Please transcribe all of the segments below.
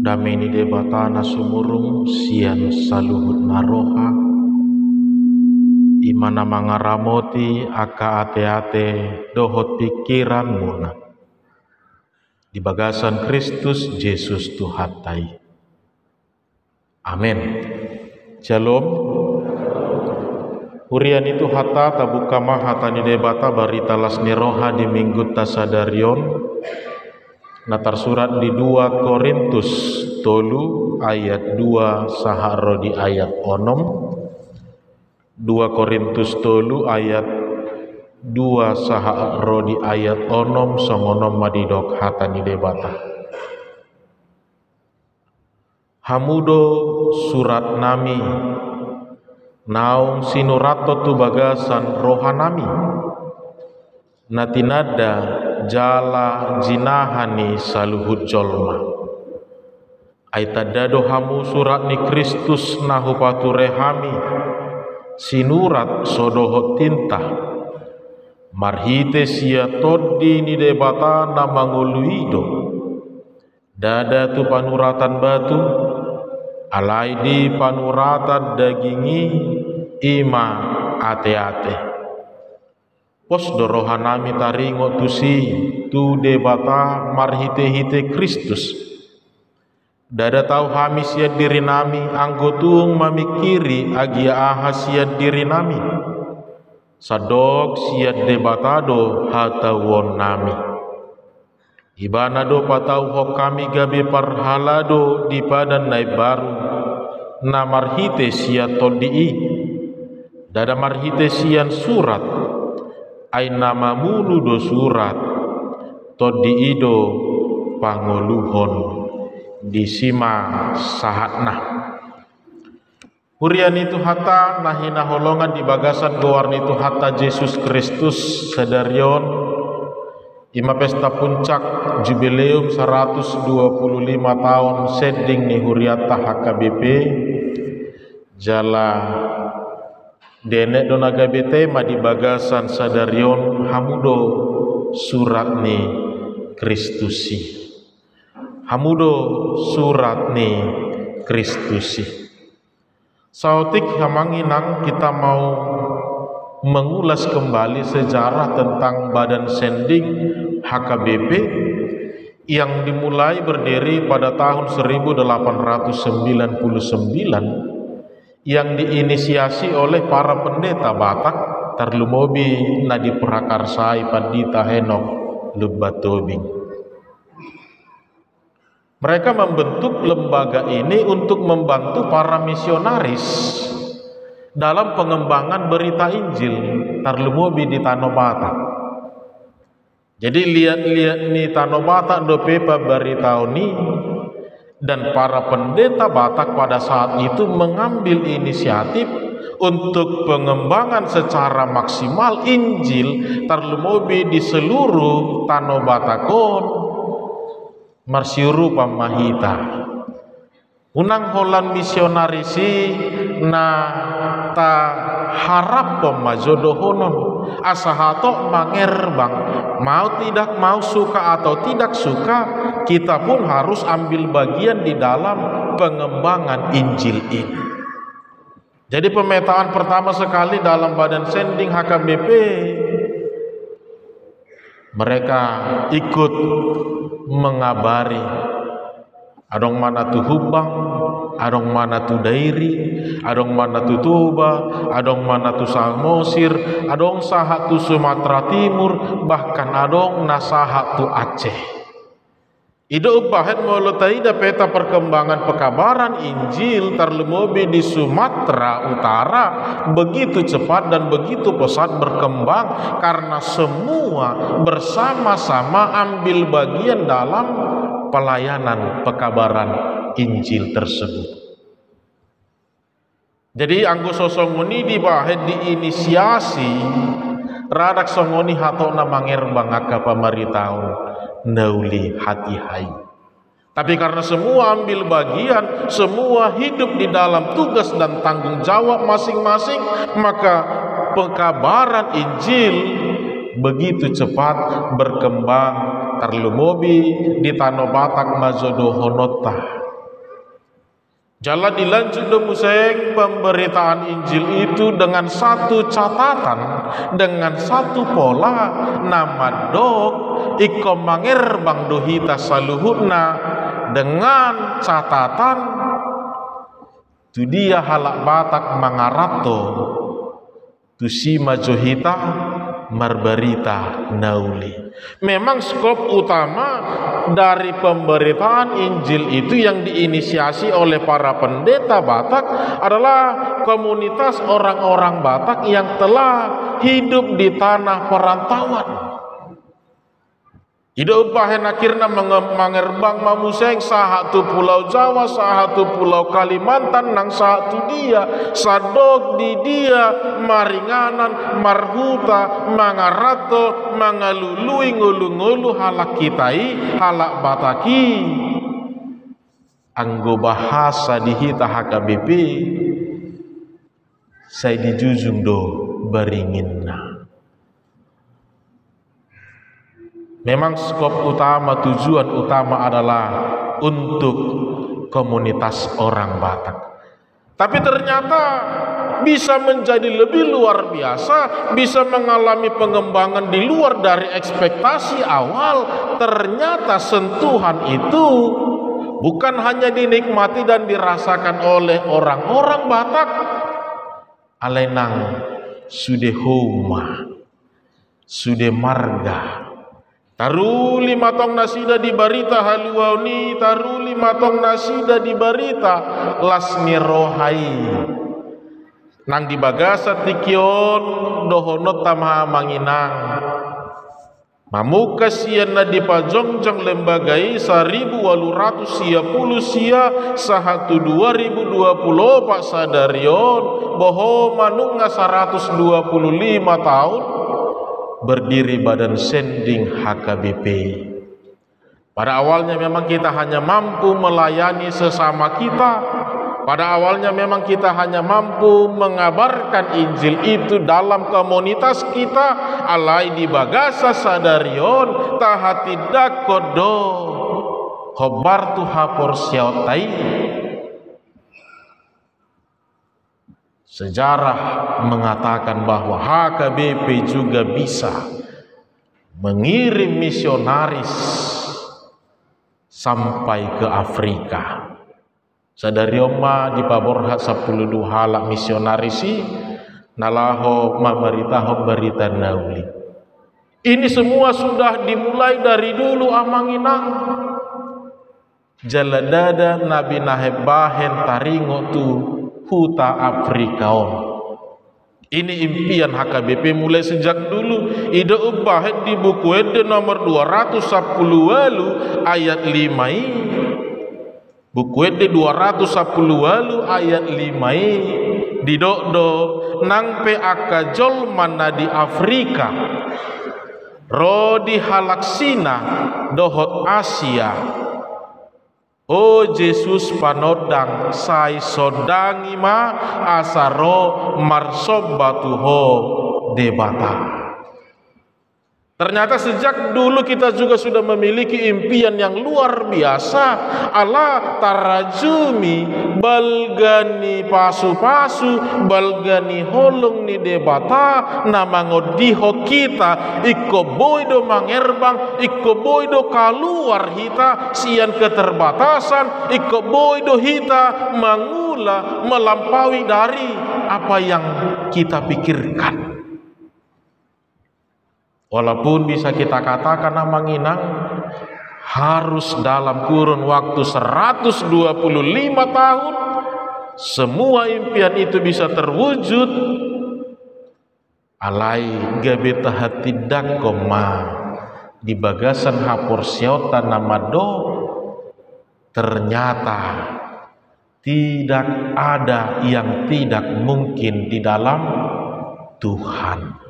Dameni debatana sumurung sian saluhut naroha imana mangaramoti aka ate-ate dohot pikiran muna di bagasan Kristus Yesus Tuhatai. Amin. Shalom. Hurian itu hata tabuka maha tani debata barita lasni roha di minggu tasadarion natar surat di 2 Korintus tolu ayat 2 saharo di ayat onom 2 Korintus tolu ayat 2 saharo di ayat onom songonom madidok hatani debata. Hamudo surat nami naung sinurato tu bagasan rohanami natinada jala jinahani saluhut jolma aitadado hamu surat ni Kristus nahupatu rehami sinurat sodohot tinta marhite sia toddi ni debata namanguluido dada tu panuratan batu alaidi panuratan dagingi ima ate-ate pos dorohanami taringo tusi tu debata marhite-hite Kristus dada tau hami siat diri nami anggotung mamikiri agia aha siat diri nami sadok siat debatado hatawon nami ibanado patau hok kami gabe parhalado di padan naib baru na marhite siat todii dada marhite sian surat aina mamulu do surat todi ido pangoluhon disima sahatna hurian itu hata nahina holongan di bagasan gowarni itu hata Yesus Kristus sedarion ima pesta puncak jubileum 125 tahun seding ni huriata HKBP jala denek donaga bete di bagasan sadarion hamudo surat ni Kristusi hamudo surat ni Kristusi sautik hamanginang kita mau mengulas kembali sejarah tentang badan sending HKBP yang dimulai berdiri pada tahun 1899 yang diinisiasi oleh para pendeta Batak Tarlumobi Nadi Prakarsai Pandita Henok Lubbatobing. Mereka membentuk lembaga ini untuk membantu para misionaris dalam pengembangan berita Injil Tarlumobi di Tanah Batak. Jadi lihat-lihat nih Tanah Batak do pepa berita ini dan para pendeta Batak pada saat itu mengambil inisiatif untuk pengembangan secara maksimal Injil Tarlumobi di seluruh Tanah Batakon marsiuru pamahita unang holan misionarisi na ta harap pemajodohonon asahato mangerbang mau tidak mau suka atau tidak suka kita pun harus ambil bagian di dalam pengembangan Injil ini. Jadi pemetaan pertama sekali dalam badan sending HKBP mereka ikut mengabari adong mana tu Hubang, adong mana tu Dairi, adong mana tu Toba, adong mana tu Samosir, adong saha tu Sumatera Timur, bahkan adong nasaha tu Aceh. Ido upahet molotaida peta perkembangan pekabaran Injil Tarlumobi di Sumatera Utara begitu cepat dan begitu pesat berkembang karena semua bersama-sama ambil bagian dalam pelayanan pekabaran Injil tersebut. Jadi anggo sosongoni dibahet diinisiasi radak songoni hatona mangerbang aka pamaritau nauli hati hai. Tapi karena semua ambil bagian, semua hidup di dalam tugas dan tanggung jawab masing-masing, maka pekabaran Injil begitu cepat berkembang. Tarlumobi di Tanah Batak Majodohonota Jala dilanjut museng pemberitaan Injil itu dengan satu catatan, dengan satu pola, nama dok iko mangir bang dohita saluhutna, dengan catatan tu dia halak Batak mangarato tu si majohita marbarita nauli. Memang skop utama dari pemberitaan Injil itu yang diinisiasi oleh para pendeta Batak adalah komunitas orang-orang Batak yang telah hidup di tanah perantauan. Hidup bahen akhirnya mengerbang mamuseng sahatu pulau Jawa, sahatu pulau Kalimantan, nang satu dia sadog di dia maringanan marhuta mangarato mangalului ngulu-ngulu halak kitai halak Bataki anggo bahasa dihita HKBP saya dijujung do baringinna. Memang skop utama, tujuan utama adalah untuk komunitas orang Batak. Tapi ternyata bisa menjadi lebih luar biasa, bisa mengalami pengembangan di luar dari ekspektasi awal. Ternyata sentuhan itu bukan hanya dinikmati dan dirasakan oleh orang-orang Batak. Alenang sude homa, sude marga. Taruli matong nasida di barita haluauni, taruli matong nasida di barita lasmi rohai. Nang di bagasa tikion dohonot tamaha manginang. Mamuka siya na di pajongjang lembagai 1810 sia sahatu 2020 Pak Sadarion boho manunga 125 tahun berdiri Badan Sending HKBP. Pada awalnya memang kita hanya mampu melayani sesama kita. Pada awalnya memang kita hanya mampu mengabarkan Injil itu dalam komunitas kita. Alai di bagasa sadarion tahati dakodo khobar tu hapor syautai. Sejarah mengatakan bahwa HKBP juga bisa mengirim misionaris sampai ke Afrika. Sadarioma di paborha 10 halak misionarisi nalaho mamaritaho berita nauli. Ini semua sudah dimulai dari dulu amanginang. Jaladada Nabi Nahebahen taringo tu huta Afrikaon. Ini impian HKBP mulai sejak dulu. Ide ubah di buku ede nomor 210 ayat 5. Buku ede 210 ayat 5. Didokdo nang pe akajol mana di Afrika. Rodi halaksina dohot Asia. Oh Yesus panodang sai sodangi ma asaro marsobatuho debata. Ternyata sejak dulu kita juga sudah memiliki impian yang luar biasa. Allah tarajumi balgani pasu-pasu balgani holong ni debata nama ngodiho kita iko boydo mangerbang iko boydo kaluar hita sian keterbatasan iko boydo hita mangula melampaui dari apa yang kita pikirkan. Walaupun bisa kita katakan amanginang harus dalam kurun waktu 125 tahun semua impian itu bisa terwujud. Alai gabeta hati dangkoma di bagasan hapor siota namado ternyata tidak ada yang tidak mungkin di dalam Tuhan.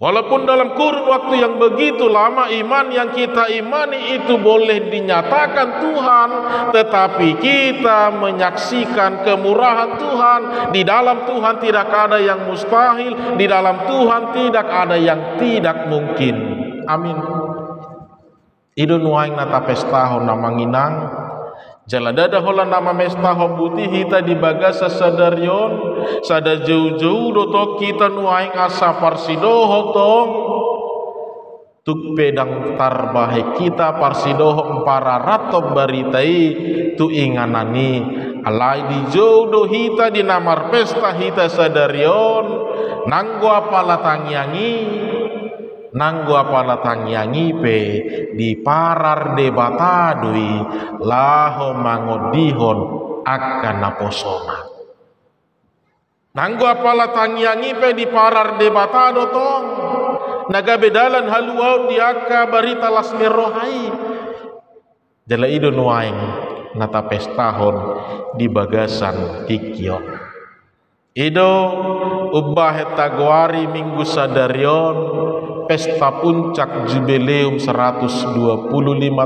Walaupun dalam kurun waktu yang begitu lama iman yang kita imani itu boleh dinyatakan Tuhan, tetapi kita menyaksikan kemurahan Tuhan. Di dalam Tuhan tidak ada yang mustahil, di dalam Tuhan tidak ada yang tidak mungkin. Amin. Idun waing nata pestaho namanginang Jaladada hola nama mesta hobuti hita di bagasa sadarion sada jauh-jauh doto kita nuaing asa parsidoho tong tuk pedang tarbahe kita parsidoho empara ratop baritai tu inganani alai di jauh hita di namar pesta hita sadarion nanggo apala tangyangi pe di parar debatadui laho mangodihon akan naposona nanggo apala tangyangi pe di parar debatado tong naga bedalan haluau diaka barita lasmi rohai jala ido nuaing nata pestahon di bagasan ikion ido ubah taguari minggu sadarion pesta puncak jubileum 125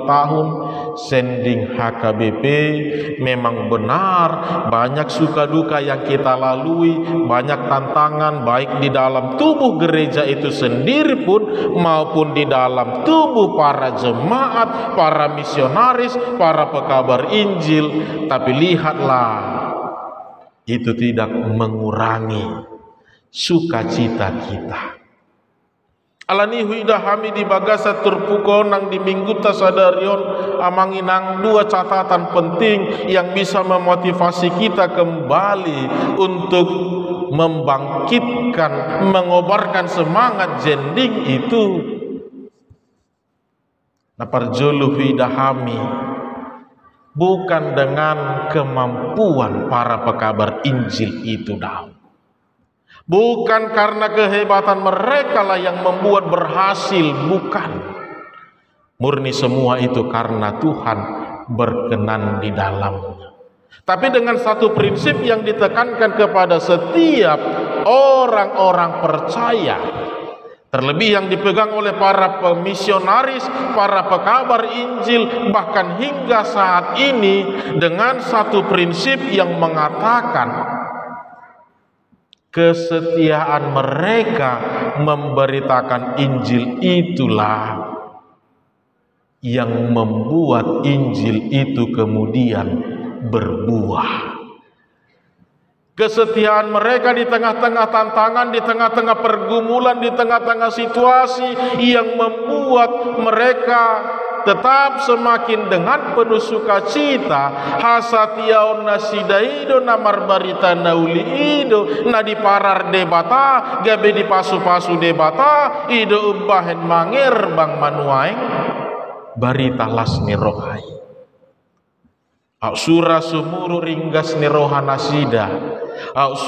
tahun sending HKBP. Memang benar banyak suka duka yang kita lalui, banyak tantangan baik di dalam tubuh gereja itu sendiri pun maupun di dalam tubuh para jemaat, para misionaris, para pekabar Injil. Tapi lihatlah, itu tidak mengurangi sukacita kita. Alani huida hami di bagasa terpukonang di minggu tasadarion amanginang dua catatan penting yang bisa memotivasi kita kembali untuk membangkitkan, mengobarkan semangat jending itu. Naparjulu huida hami bukan dengan kemampuan para pekabar Injil itu dah. Bukan karena kehebatan mereka lah yang membuat berhasil, bukan. Murni semua itu karena Tuhan berkenan di dalamnya. Tapi dengan satu prinsip yang ditekankan kepada setiap orang-orang percaya, terlebih yang dipegang oleh para pemisionaris, para pekabar Injil, bahkan hingga saat ini, dengan satu prinsip yang mengatakan kesetiaan mereka memberitakan Injil itulah yang membuat Injil itu kemudian berbuah. Kesetiaan mereka di tengah-tengah tantangan, di tengah-tengah pergumulan, di tengah-tengah situasi yang membuat mereka tetap semakin dengan penuh sukacita. Hasatiaon nasidaido namar barita nauli ido na di parar debata gabe di pasu-pasu debata ido umbahen mangir bang manuaing barita lasmi rohai. Sura sumuru ringgas ni roha nasida,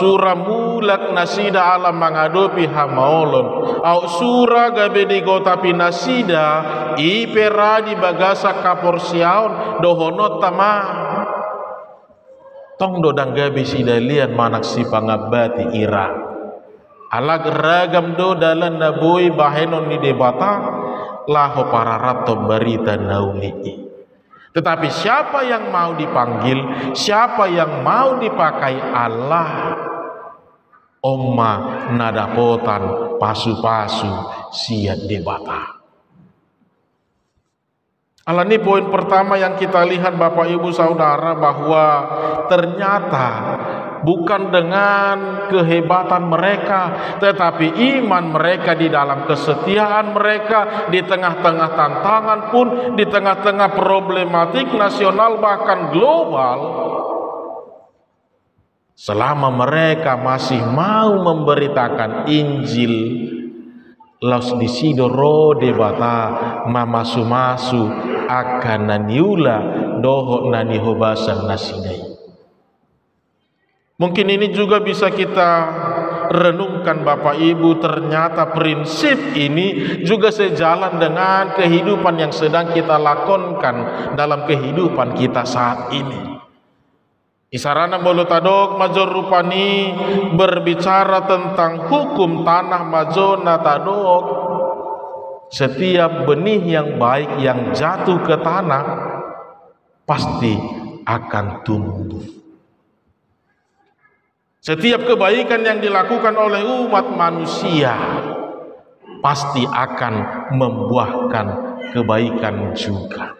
sura mulak nasida alam mengadopi hamaolon, sura gabe di gotapi nasida ipera di bagasa kaporsiaon dohonot tama tong dodang gabe sidalian manak si pangabati ira alag ragam do dalan naboi bahenon ni debata laho para rato barita nauli. Tetapi siapa yang mau dipanggil, siapa yang mau dipakai Allah, omma nadapotan pasu-pasu siat debata. Alani poin pertama yang kita lihat Bapak Ibu Saudara, bahwa ternyata bukan dengan kehebatan mereka, tetapi iman mereka di dalam kesetiaan mereka di tengah-tengah tantangan pun, di tengah-tengah problematik nasional bahkan global, selama mereka masih mau memberitakan Injil, laus disido ro debata mamasu-masu akan naniula doho nanihobasan nasidai. Mungkin ini juga bisa kita renungkan Bapak Ibu, ternyata prinsip ini juga sejalan dengan kehidupan yang sedang kita lakonkan dalam kehidupan kita saat ini. Isarana bolotadok major rupani berbicara tentang hukum tanah majona tadok. Setiap benih yang baik yang jatuh ke tanah pasti akan tumbuh. Setiap kebaikan yang dilakukan oleh umat manusia pasti akan membuahkan kebaikan juga.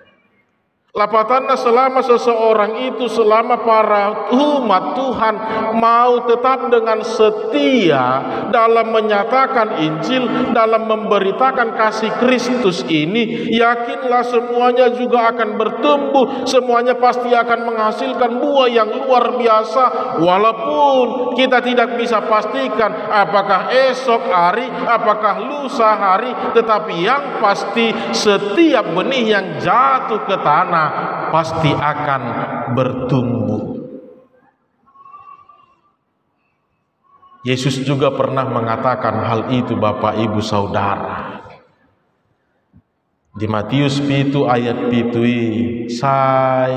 Lapatanna selama seseorang itu, selama para umat Tuhan mau tetap dengan setia dalam menyatakan Injil, dalam memberitakan kasih Kristus ini, yakinlah semuanya juga akan bertumbuh, semuanya pasti akan menghasilkan buah yang luar biasa. Walaupun kita tidak bisa pastikan apakah esok hari, apakah lusa hari, tetapi yang pasti setiap benih yang jatuh ke tanah pasti akan bertumbuh. Yesus juga pernah mengatakan hal itu, Bapak Ibu Saudara. Di Matius 7 ayat 7, sai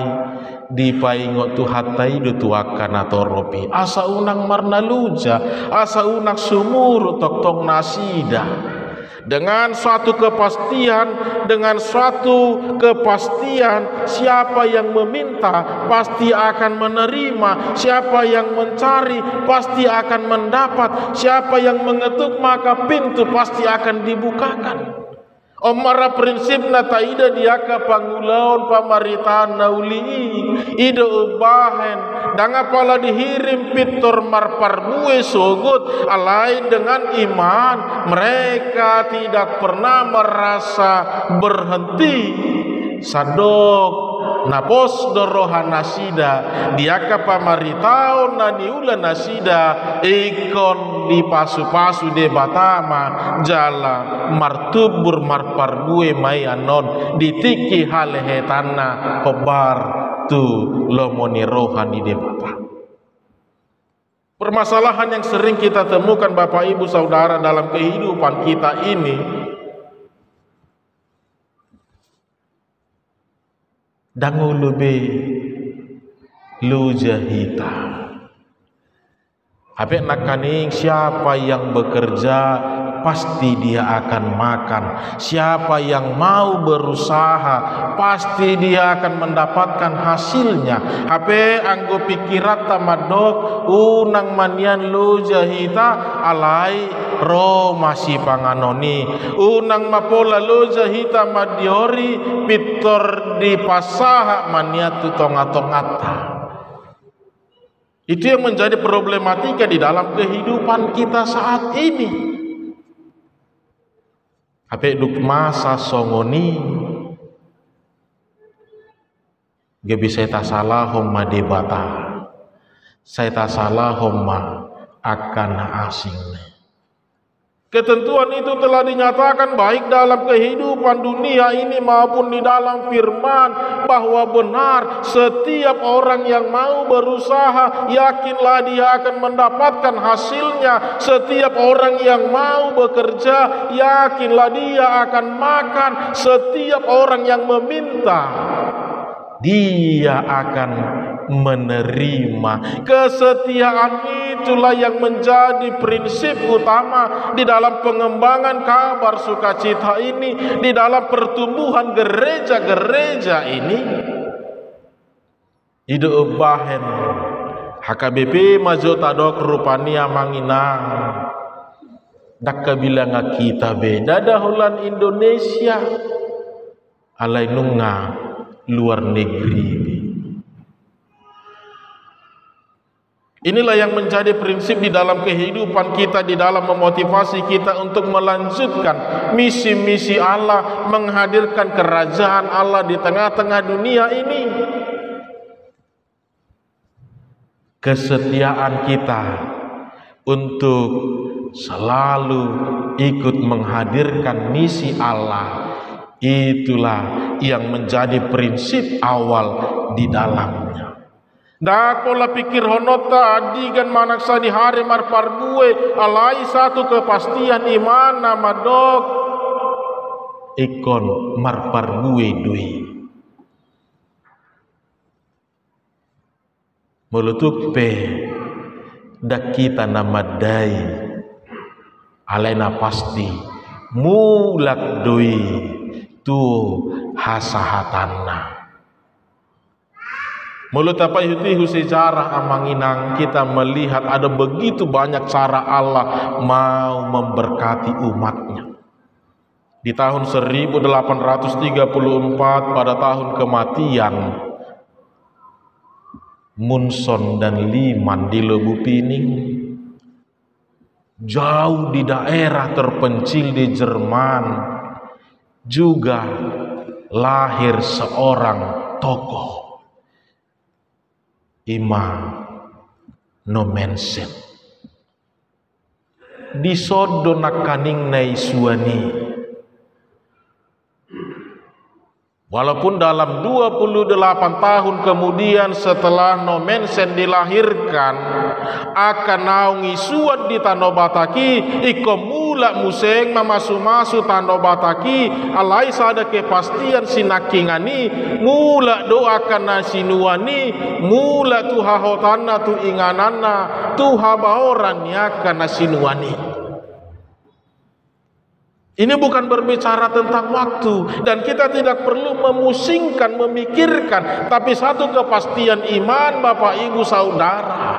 dipaingot tu hatai do tuakan atau ropi asa unang marnaluja asa unak sumur toktong nasida. Dengan suatu kepastian, siapa yang meminta pasti akan menerima, siapa yang mencari pasti akan mendapat, siapa yang mengetuk maka pintu pasti akan dibukakan. Omara prinsip na taida diaka pangulaon pamaritaan nauli ide ubahen danga pala dihirim pitor marparbue sogot alai dengan iman mereka tidak pernah merasa berhenti sadok napos doroha nasida diaka pamaritao na diula nasida ikon di pasu-pasu de batama jala martubur marparbue mai anon ditiki halehe tanah kobar tu lomoni rohani de bata. Permasalahan yang sering kita temukan Bapak Ibu Saudara dalam kehidupan kita ini, dangulube lujahita. Habis nakaning siapa yang bekerja pasti dia akan makan. Siapa yang mau berusaha pasti dia akan mendapatkan hasilnya. Hape anggo pikirat tamadok unang manian lujahita alai ro masih panganoni unang mapola lujahita madiori pitor di pasaha maniatu tonga-tongata. Itu yang menjadi problematika di dalam kehidupan kita saat ini. Ape duk masa songoni gebi saya tak salah homma debata, saya tak salah homma akan asing. Ketentuan itu telah dinyatakan baik dalam kehidupan dunia ini maupun di dalam firman, bahwa benar setiap orang yang mau berusaha yakinlah dia akan mendapatkan hasilnya. Setiap orang yang mau bekerja yakinlah dia akan makan. Setiap orang yang meminta dia akan menerima. Kesetiaan itulah yang menjadi prinsip utama di dalam pengembangan kabar sukacita ini, di dalam pertumbuhan gereja-gereja ini. Ide ubahen HKBP Majota Dok rupania manginang dakka bilang kita beda dahulan Indonesia alai nunga luar negeri. Inilah yang menjadi prinsip di dalam kehidupan kita, di dalam memotivasi kita untuk melanjutkan misi-misi Allah, menghadirkan kerajaan Allah di tengah-tengah dunia ini. Kesetiaan kita untuk selalu ikut menghadirkan misi Allah, itulah yang menjadi prinsip awal di dalamnya. Dak pola pikir honota adigan manaksa di hari marparbue alai satu kepastian iman nama dok ikon marparbue dui melutuk pe dak kita nama dai alena pasti mulak dui tu hasahatanna. Mulut apa itu sejarah amanginang kita melihat ada begitu banyak cara Allah mau memberkati umatnya. di tahun 1834 pada tahun kematian Munson dan Liman di Lebupining, jauh di daerah terpencil di Jerman juga lahir seorang tokoh, Immanuel Mensen. Di sodo nakaning nai suani, walaupun dalam 28 tahun kemudian setelah Mensen dilahirkan akan naungi suat di Tano Bataki, iko mula museng mamasu-masu Tano Bataki, alai sada kepastian sinakingani, mula doakan nasinuani, mula tu hahotana tu inganana, tu habaoran yakan nasinuani. Ini bukan berbicara tentang waktu, dan kita tidak perlu memusingkan, memikirkan, tapi satu kepastian iman Bapak Ibu Saudara,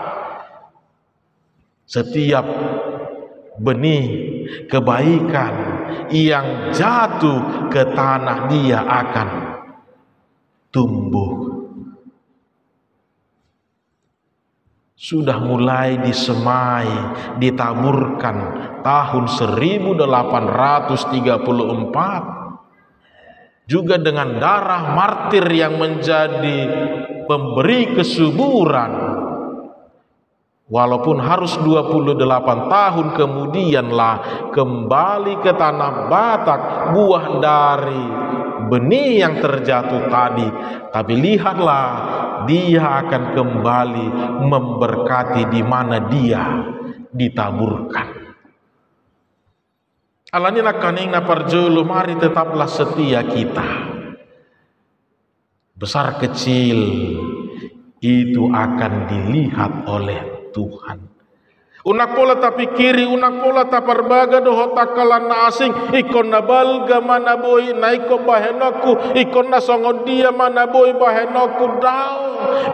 setiap benih kebaikan yang jatuh ke tanah dia akan tumbuh. Sudah mulai disemai, ditaburkan tahun 1834 juga dengan darah martir yang menjadi pemberi kesuburan. Walaupun harus 28 tahun kemudianlah kembali ke tanah Batak buah dari benih yang terjatuh tadi, tapi lihatlah dia akan kembali memberkati di mana dia ditaburkan. Alani nakaning na parjolo, mari tetaplah setia kita. Besar kecil itu akan dilihat oleh Tuhan. Unak pola tapi kiri, unak pola taparbaga doho takalan na asing, ikon na balga mana boy na iko bahenoku, ikon na songon dia mana boy bahenoku daw.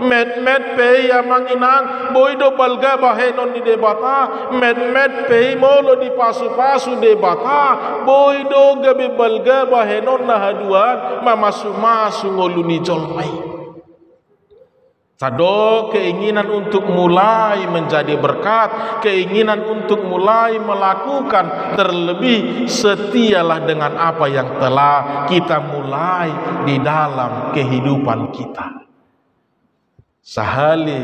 Med pei amanginang boy do balga bahenon di debata, med pei molo di pasu-pasu debata, boy do gabe balga bahenon na haduan mamasu-masu ngoluni jolmai. Sado keinginan untuk mulai menjadi berkat, keinginan untuk mulai melakukan, terlebih setialah dengan apa yang telah kita mulai di dalam kehidupan kita. Sahali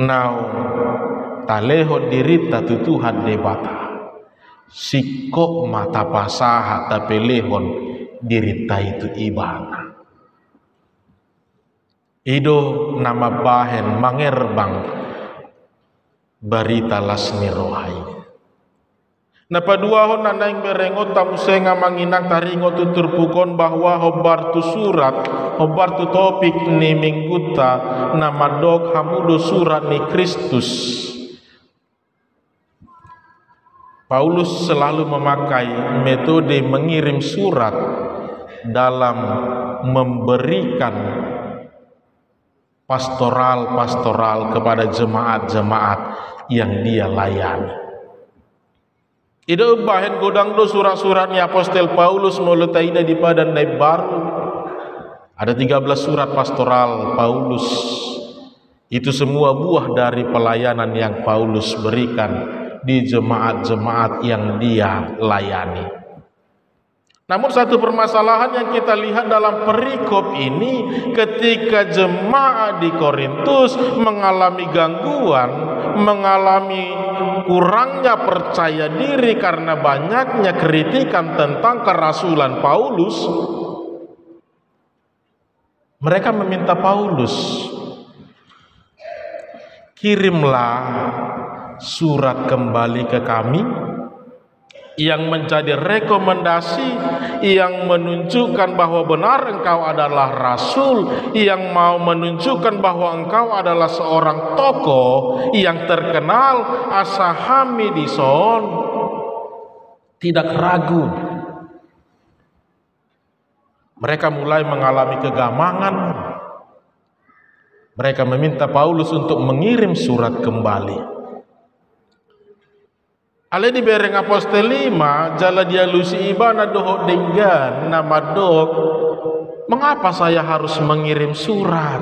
nau taleho dirita tutuhan debata, sikok mata pasaha tapelehon dirita itu ibana. Ido nama bahen mangerbang barita lasni rohai. Napa dua hon nanaing berengot tamusenga manginang taringo tutur pukon bahwa hobar tu surat, hobar tu topik ni mingguta nama dok hamudo surat ni Kristus. Paulus selalu memakai metode mengirim surat dalam memberikan pastoral kepada jemaat-jemaat yang dia layani. Ida bahen godang do surat-suratnya Apostel Paulus moletaida di padan nai baru. Ada 13 surat pastoral Paulus. Itu semua buah dari pelayanan yang Paulus berikan di jemaat-jemaat yang dia layani. Namun satu permasalahan yang kita lihat dalam perikop ini, ketika jemaat di Korintus mengalami gangguan, mengalami kurangnya percaya diri karena banyaknya kritikan tentang kerasulan Paulus, mereka meminta Paulus, kirimlah surat kembali ke kami yang menjadi rekomendasi, yang menunjukkan bahwa benar engkau adalah rasul, yang mau menunjukkan bahwa engkau adalah seorang tokoh yang terkenal, asa hamidison, tidak ragu. Mereka mulai mengalami kegamangan. Mereka meminta Paulus untuk mengirim surat kembali. Ale di bereng apostol 5 jala dia lusi ibana dohok denggan nama dok. Mengapa saya harus mengirim surat?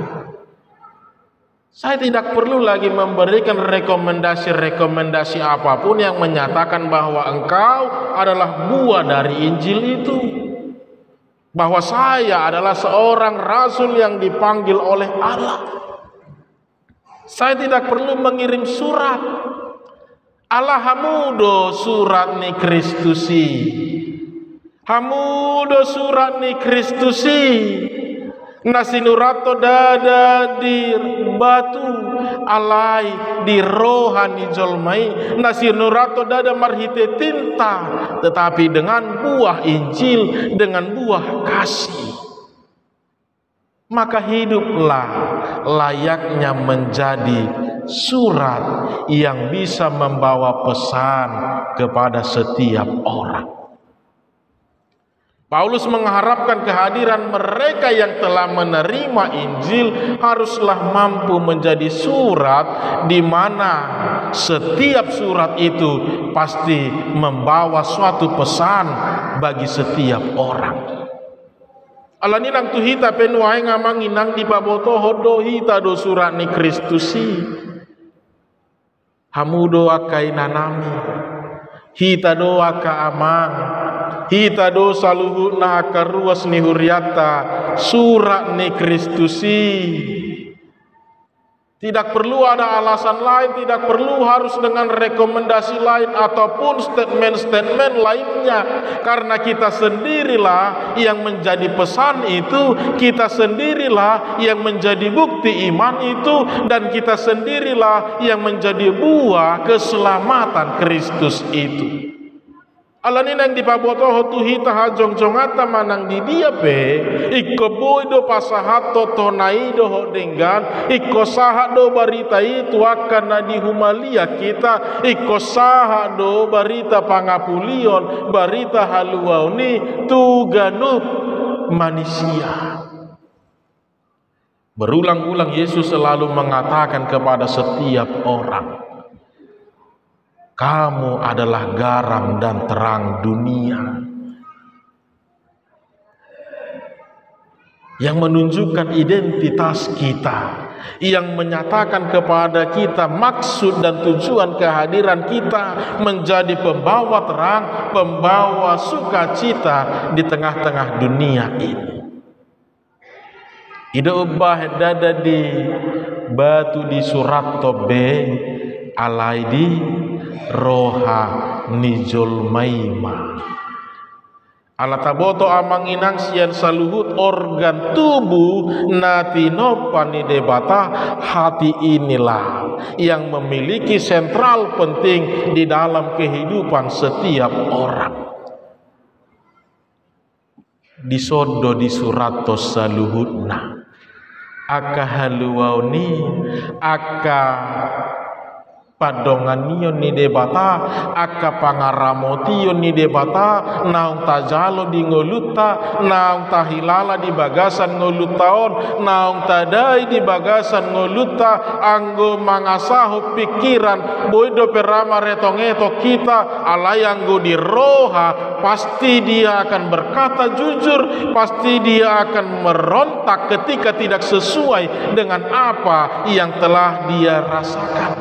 Saya tidak perlu lagi memberikan rekomendasi apapun yang menyatakan bahwa engkau adalah buah dari Injil itu. Bahwa saya adalah seorang rasul yang dipanggil oleh Allah. Saya tidak perlu mengirim surat. Allah hamudo surat ni Kristusi. Hamudo surat ni Kristusi. Nasinurato dada di batu alai di rohani jolmai nasinurato dada marhite tinta, tetapi dengan buah Injil, dengan buah kasih, maka hiduplah layaknya menjadi surat yang bisa membawa pesan kepada setiap orang. Paulus mengharapkan kehadiran mereka yang telah menerima Injil haruslah mampu menjadi surat di mana setiap surat itu pasti membawa suatu pesan bagi setiap orang. Alani nang tuhita penuai ngamang inang di paboto hodo hita do surat ni Kristusi. Hamudo akai nanami. Hita do aka amang. Hita do saluhu na akaruas ni huriata surat ni Kristusi. Tidak perlu ada alasan lain, tidak perlu harus dengan rekomendasi lain ataupun statement-statement lainnya. Karena kita sendirilah yang menjadi pesan itu, kita sendirilah yang menjadi bukti iman itu, dan kita sendirilah yang menjadi buah keselamatan Kristus itu. Alani nang dipaboto hotu hita hajong jongata manang di dia pe ikko boido pasahat toto naido ho denggan ikko sahat do barita itu akan nadi humalia kita ikko sahat do barita pangapulion barita haluauni tuganup manusia. Berulang-ulang Yesus selalu mengatakan kepada setiap orang, kamu adalah garam dan terang dunia. Yang menunjukkan identitas kita, yang menyatakan kepada kita maksud dan tujuan kehadiran kita menjadi pembawa terang, pembawa sukacita di tengah-tengah dunia ini. Ida ubah dada di batu di surat tobe alai di roha nijol maima. Alataboto amang inang sian saluhut organ tubuh nati nopani debata hati inilah yang memiliki sentral penting di dalam kehidupan setiap orang. Disodo di surato saluhutna aka haluauni aka padonganion ni debata aka pangaramotion ni debata naung tajalo di ngoluta naung tahilala di bagasan ngolutaon naung tadai di bagasan ngoluta anggo mangasaho pikiran boido perama retongeto kita alayanggo di roha pasti dia akan berkata jujur, pasti dia akan merontak ketika tidak sesuai dengan apa yang telah dia rasakan.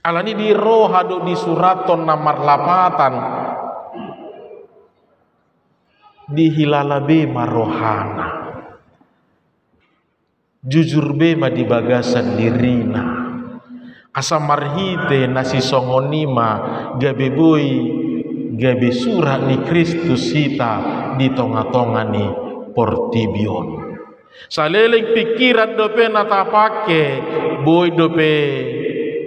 Alani di roha do di suraton namar lapatan di hilala bema rohana jujur bema di bagasan dirina asamarhite nasi songonima gabe boy gabe surat ni Kristus hita di tonga-tonga ni portibion saleleng pikiran dope natapake boy dope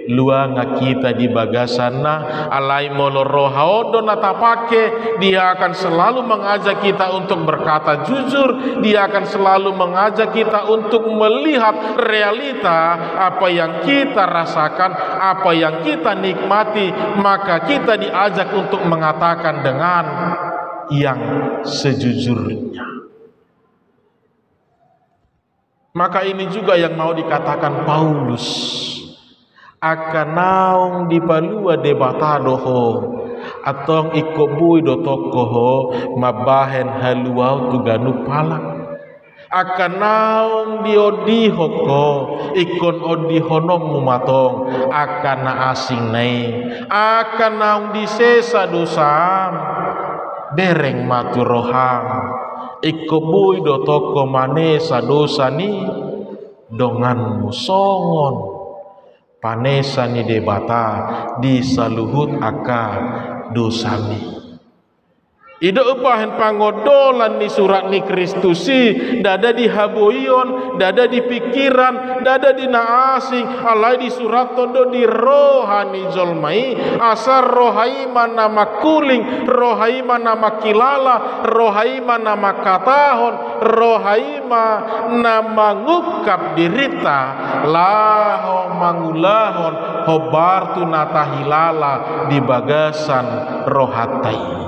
luanga kita di bagasana alai molo roha odo natapake dia akan selalu mengajak kita untuk berkata jujur, dia akan selalu mengajak kita untuk melihat realita apa yang kita rasakan, apa yang kita nikmati, maka kita diajak untuk mengatakan dengan yang sejujurnya. Maka ini juga yang mau dikatakan Paulus. akan naung di palua debata doho atong iko bui do tokoho mabahen haluau tu ganu pala akan naung di odi hoko ikon odi honong mumatong akan na asing nai akan naung di sesa dosam dereng matu rohang iko bui do toko manesa dosa ni dongan musongon panesa ni debata di saluhut aka dosami ida upahen pangodolan ni surat ni Kristusi dada di haboion dada di pikiran dada di naasing alai di surat tondo di rohani zolmai asar rohaima nama kuling rohaima nama kilala rohaima nama katahon rohaima nama ngukap dirita laho mangulahon hobar tu natahilala di bagasan rohatai.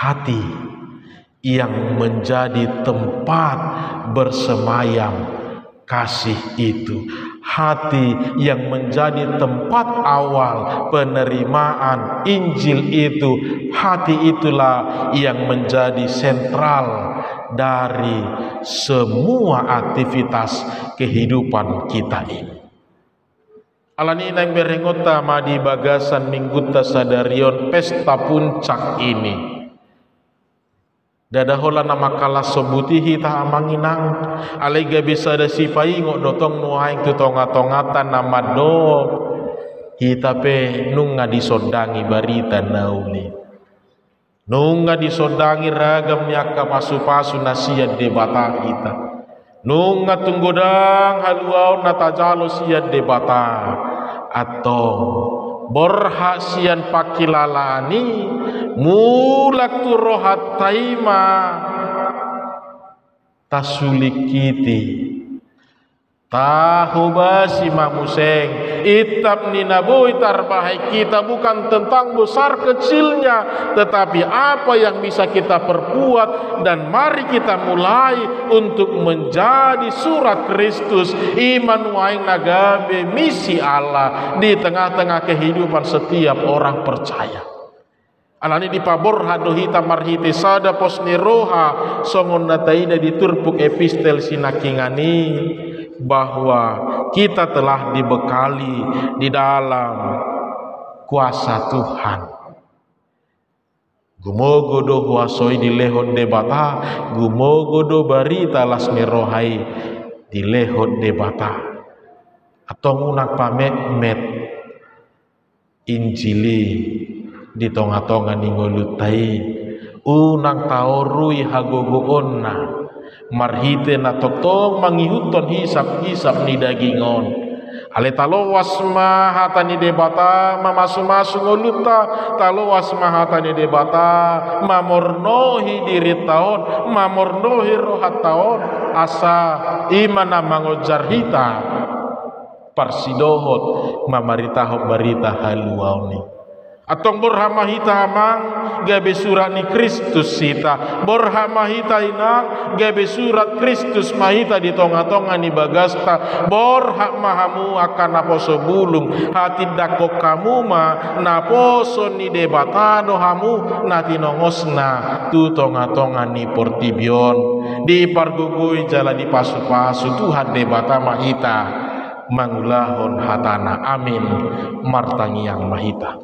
Hati yang menjadi tempat bersemayam kasih itu, hati yang menjadi tempat awal penerimaan Injil itu, hati itulah yang menjadi sentral dari semua aktivitas kehidupan kita ini. Alani nang berengota madi bagasan mingguta sadarion pesta puncak ini. Dadahola nama kala sebutihi ta amanginang alega bisa ada sipai ngok dotong nuaing tu tonga-tongatan nama do kita pe nunga disodangi barita nauli nunga disodangi ragam nyaka pasu-pasu nasihat debata kita nunga tunggodang haluau natajalo siat debata atau borhak sian pakilalani mulak tu rohat taima tasulikiti tahu basi mamuseng itab ni naboi tarbahai kita bukan tentang besar kecilnya tetapi apa yang bisa kita perbuat dan mari kita mulai untuk menjadi surat Kristus iman waing nagabe misi Allah di tengah-tengah kehidupan setiap orang percaya. Alani di pabor hadohita marhiti sada posni roha songon nataida diturpuk epistel sinakingani bahwa kita telah dibekali di dalam kuasa Tuhan. Gumogodo huasoi di lehon debata, gumogodo barita lasmi rohai di lehon debata. Atau ngunak pamet met Injili di tonga-tonga ningolutai unang taorui hagogoonna marhite na totong mangihuton hisap-hisap ni dagingon ale talowas mahata ni debata mamasu-masu ngoluta talowas mahata ni debata mamornohi diri taon mamornohi rohat taon asa imana mangojar hita parsidohot mamaritaho barita haluauni atong borhamahita amang gabe surat ni Kristus sita borhamahita inang gabe surat Kristus mahita di tonga-tonga ni bagasta borhak mahamu akan naposo bulung hati dako kamu ma naposo ni debatano hamu natinongosna tu tonga-tonga ni portibion di pargugui jala di pasu-pasu Tuhan debata mahita mangulahon hatana amin martangi yang mahita.